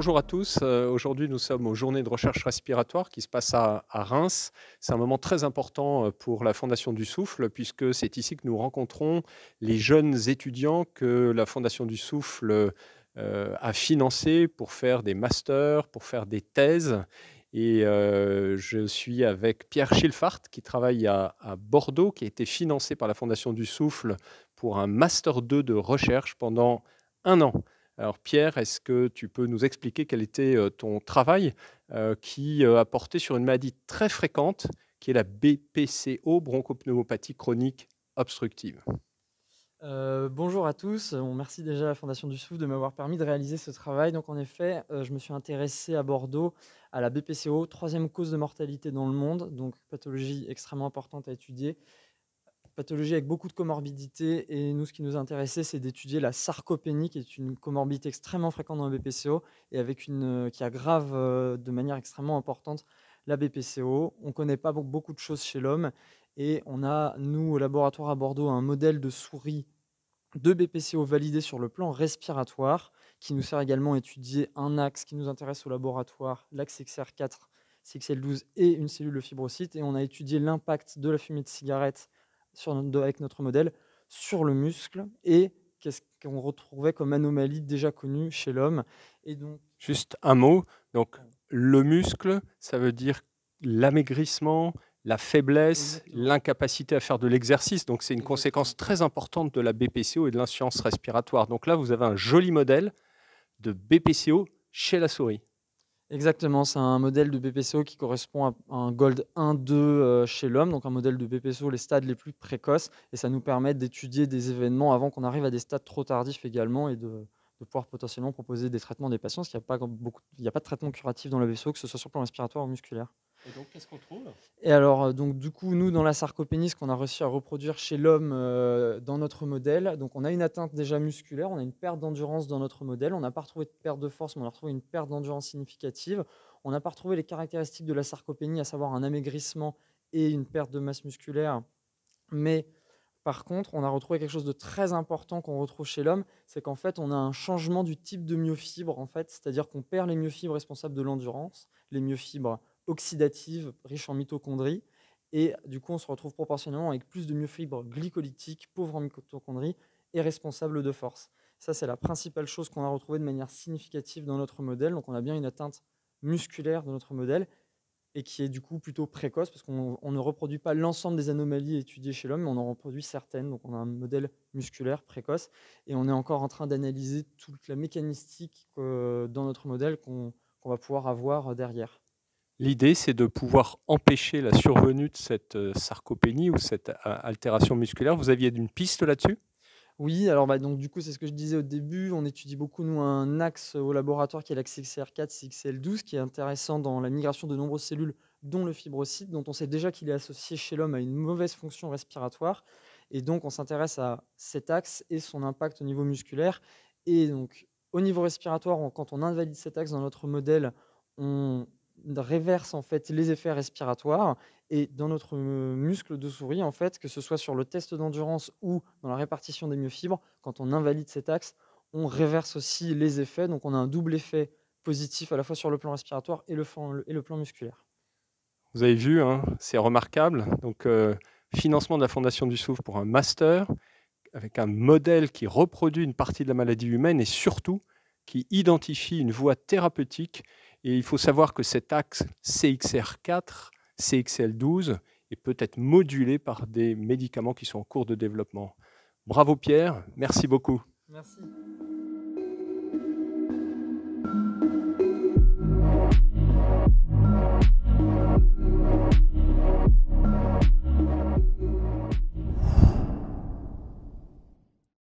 Bonjour à tous. Aujourd'hui, nous sommes aux Journées de recherche respiratoire qui se passent à Reims. C'est un moment très important pour la Fondation du Souffle, puisque c'est ici que nous rencontrons les jeunes étudiants que la Fondation du Souffle a financés pour faire des masters, pour faire des thèses. Et je suis avec Pierre Schilfart, qui travaille à Bordeaux, qui a été financé par la Fondation du Souffle pour un Master 2 de recherche pendant un an. Alors Pierre, est-ce que tu peux nous expliquer quel était, ton travail, qui, a porté sur une maladie très fréquente, qui est la BPCO, bronchopneumopathie chronique obstructive? Bonjour à tous, merci déjà à la Fondation du Souffle de m'avoir permis de réaliser ce travail. Donc en effet, je me suis intéressé à Bordeaux à la BPCO, troisième cause de mortalité dans le monde, donc pathologie extrêmement importante à étudier. Pathologie avec beaucoup de comorbidités et nous, ce qui nous intéressait, c'est d'étudier la sarcopénie, qui est une comorbidité extrêmement fréquente dans la BPCO et avec qui aggrave, de manière extrêmement importante la BPCO. On ne connaît pas beaucoup de choses chez l'homme et on a, nous, au laboratoire à Bordeaux, un modèle de souris de BPCO validé sur le plan respiratoire, qui nous sert également à étudier un axe qui nous intéresse au laboratoire, l'axe CXR4, CXL12 et une cellule de fibrocyte. Et on a étudié l'impact de la fumée de cigarette avec notre modèle sur le muscle et qu'est-ce qu'on retrouvait comme anomalie déjà connue chez l'homme. Et donc, Juste un mot, donc le muscle, ça veut dire l'amaigrissement, la faiblesse, exactement, l'incapacité à faire de l'exercice, donc c'est une exactement. conséquence très importante de la BPCO et de l'insuffisance respiratoire. Donc là, vous avez un joli modèle de BPCO chez la souris. Exactement, c'est un modèle de BPCO qui correspond à un GOLD 1-2 chez l'homme, donc un modèle de BPCO, les stades les plus précoces, et ça nous permet d'étudier des événements avant qu'on arrive à des stades trop tardifs également, et de pouvoir potentiellement proposer des traitements à des patients, parce qu'il n'y a pas de traitement curatif dans la BPCO, que ce soit sur le plan respiratoire ou musculaire. Et donc, qu'est-ce qu'on trouve? Et alors, donc du coup, nous, dans la sarcopénie, ce qu'on a réussi à reproduire chez l'homme, dans notre modèle, donc on a une atteinte déjà musculaire, on a une perte d'endurance dans notre modèle. On n'a pas retrouvé de perte de force, mais on a retrouvé une perte d'endurance significative. On n'a pas retrouvé les caractéristiques de la sarcopénie, à savoir un amaigrissement et une perte de masse musculaire. Mais par contre, on a retrouvé quelque chose de très important qu'on retrouve chez l'homme, c'est qu'en fait, on a un changement du type de myofibres, en fait, c'est-à-dire qu'on perd les myofibres responsables de l'endurance, les myofibres oxydatives riches en mitochondries, et du coup, on se retrouve proportionnellement avec plus de myofibres glycolytiques, pauvres en mitochondries et responsables de force. Ça, c'est la principale chose qu'on a retrouvée de manière significative dans notre modèle. Donc, on a bien une atteinte musculaire de notre modèle et qui est du coup plutôt précoce parce qu'on ne reproduit pas l'ensemble des anomalies étudiées chez l'homme, mais on en reproduit certaines. Donc on a un modèle musculaire précoce et on est encore en train d'analyser toute la mécanistique dans notre modèle qu'on va pouvoir avoir derrière. L'idée, c'est de pouvoir empêcher la survenue de cette, sarcopénie ou cette a altération musculaire. Vous aviez une piste là-dessus? Oui, alors bah, donc du coup, c'est ce que je disais au début. On étudie beaucoup, nous, un axe au laboratoire qui est l'axe CXR4, CXL12, qui est intéressant dans la migration de nombreuses cellules, dont le fibrocyte, dont on sait déjà qu'il est associé chez l'homme à une mauvaise fonction respiratoire. Et donc, on s'intéresse à cet axe et son impact au niveau musculaire. Et donc, au niveau respiratoire, quand on invalide cet axe dans notre modèle, on réverse en fait les effets respiratoires. Et dans notre muscle de souris, en fait, que ce soit sur le test d'endurance ou dans la répartition des myofibres, quand on invalide cet axe, on réverse aussi les effets. Donc on a un double effet positif à la fois sur le plan respiratoire et le plan musculaire. Vous avez vu, hein, c'est remarquable. Donc, financement de la Fondation du Souffle pour un master, avec un modèle qui reproduit une partie de la maladie humaine et surtout qui identifie une voie thérapeutique. Et il faut savoir que cet axe CXR4, CXL12 est peut-être modulé par des médicaments qui sont en cours de développement. Bravo Pierre, merci beaucoup. Merci.